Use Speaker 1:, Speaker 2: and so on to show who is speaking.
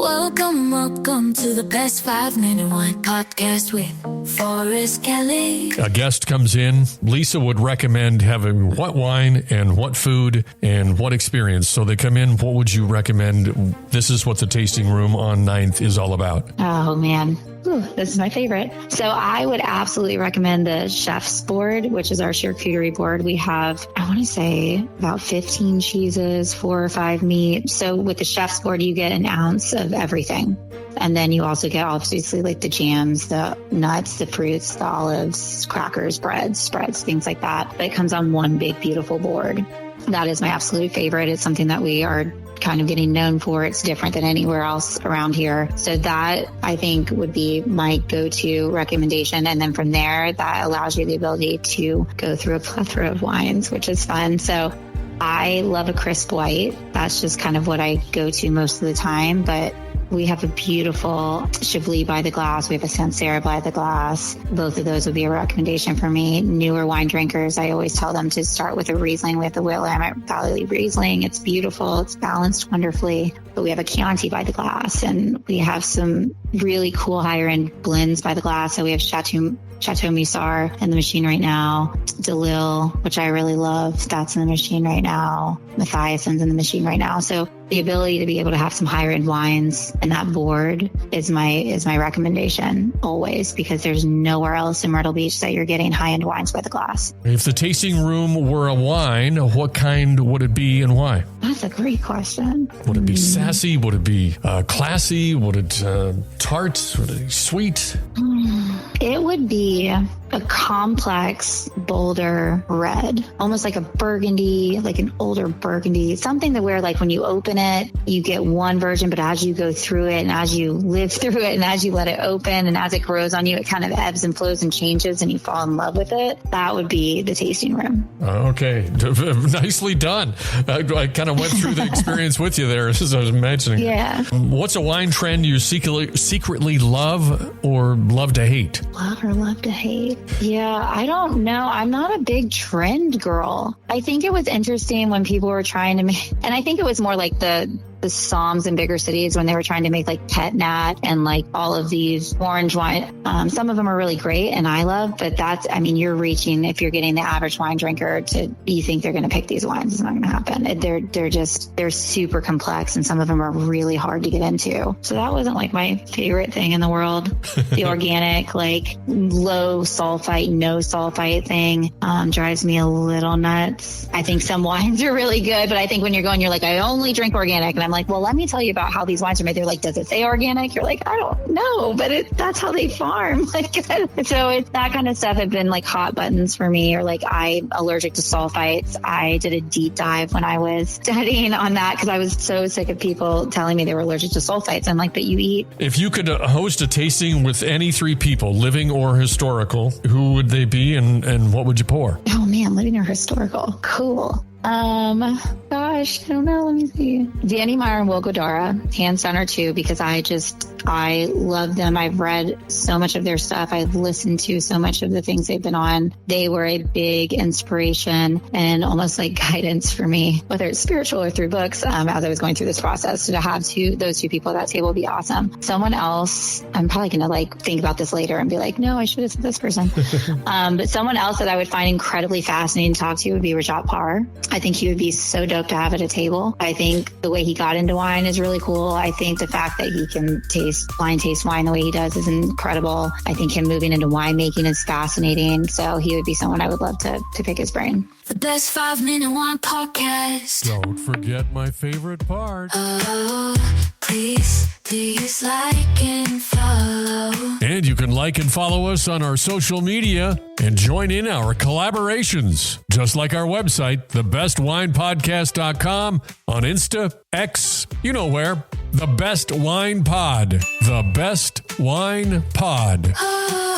Speaker 1: Welcome to the best 5-minute wine podcast with Forrest Kelly.
Speaker 2: A guest comes in. Lisa would recommend having what wine and what food and what experience. So they come in. What would you recommend? This is what the tasting room on 9th is all about.
Speaker 3: Oh, man. Ooh, this is my favorite. So I would absolutely recommend the chef's board, which is our charcuterie board. We have, I want to say, about 15 cheeses, 4 or 5 meat. So with the chef's board, you get an ounce of everything. And then you also get obviously like the jams, the nuts, the fruits, the olives, crackers, breads, spreads, things like that. But it comes on one big, beautiful board. That is my absolute favorite. It's something that we are kind of getting known for. It's different than anywhere else around here. So that I think would be my go-to recommendation. And then from there, that allows you the ability to go through a plethora of wines, which is fun. So I love a crisp white. That's just kind of what I go to most of the time. But we have a beautiful Chablis by the glass. We have a Sancerre by the glass. Both of those would be a recommendation for me. Newer wine drinkers, I always tell them to start with a Riesling. We have the Willamette Valley Riesling. It's beautiful. It's balanced wonderfully. But we have a Chianti by the glass, and we have some really cool higher end blends by the glass. So we have Chateau Musar in the machine right now. DeLille, which I really love. That's in the machine right now. Matthiassen's in the machine right now. So the ability to be able to have some higher end wines and that board is my recommendation always, because there's nowhere else in Myrtle Beach that you're getting high end wines by the glass.
Speaker 2: If the tasting room were a wine, what kind would it be and why?
Speaker 3: That's a great question.
Speaker 2: Would it be sassy? Would it be classy? Would it tart? Would it be sweet?
Speaker 3: It would be a complex, bolder red, almost like a burgundy, like an older burgundy, something that where like when you open it, you get one version, but as you go through it and as you live through it and as you let it open and as it grows on you, it kind of ebbs and flows and changes and you fall in love with it. That would be the tasting room.
Speaker 2: Okay. Nicely done. I kind of went through the experience with you there as I was mentioning.
Speaker 3: Yeah.
Speaker 2: What's a wine trend you secretly love or love to hate?
Speaker 3: Love or love to hate? Yeah, I don't know. I'm not a big trend girl. I think it was interesting when people were trying to make, and I think it was more like the Soms in bigger cities when they were trying to make like Pet Nat and like all of these orange wine. Some of them are really great and I love, but that's, I mean, you're reaching, if you're getting the average wine drinker to, you think they're going to pick these wines. It's not going to happen. They're super complex and some of them are really hard to get into. So that wasn't like my favorite thing in the world. The organic, like low sulfite, no sulfite thing drives me a little nuts. I think some wines are really good, but I think when you're going, you're like, I only drink organic. And I'm like, well, let me tell you about how these wines are made. They're like, does it say organic? You're like, I don't know, but that's how they farm. Like, so it's that kind of stuff have been like hot buttons for me, or like I'm allergic to sulfites. I did a deep dive when I was studying on that because I was so sick of people telling me they were allergic to sulfites. I'm like, but you eat.
Speaker 2: If you could host a tasting with any 3 people, living or historical, who would they be and what would you pour?
Speaker 3: Oh man, living or historical. Cool. Gosh, I don't know. Let me see. Danny Meyer and Will Godara, hands down, are 2 because I love them. I've read so much of their stuff. I've listened to so much of the things they've been on. They were a big inspiration and almost like guidance for me, whether it's spiritual or through books, as I was going through this process. So to have those 2 people at that table would be awesome. Someone else, I'm probably going to like think about this later and be like, no, I should have said this person. But someone else that I would find incredibly fascinating to talk to would be Rajat Parr. I think he would be so dope to have at a table. I think the way he got into wine is really cool. I think the fact that he can taste wine the way he does is incredible. I think him moving into winemaking is fascinating. So he would be someone I would love to pick his brain.
Speaker 1: The best 5-minute wine podcast.
Speaker 2: Don't forget my favorite part.
Speaker 1: Oh, please like and follow.
Speaker 2: And you can like and follow us on our social media and join in our collaborations. Just like our website, thebestwinepodcast.com, on Insta, X, you know where. The Best Wine Pod. The Best Wine Pod.
Speaker 1: Oh.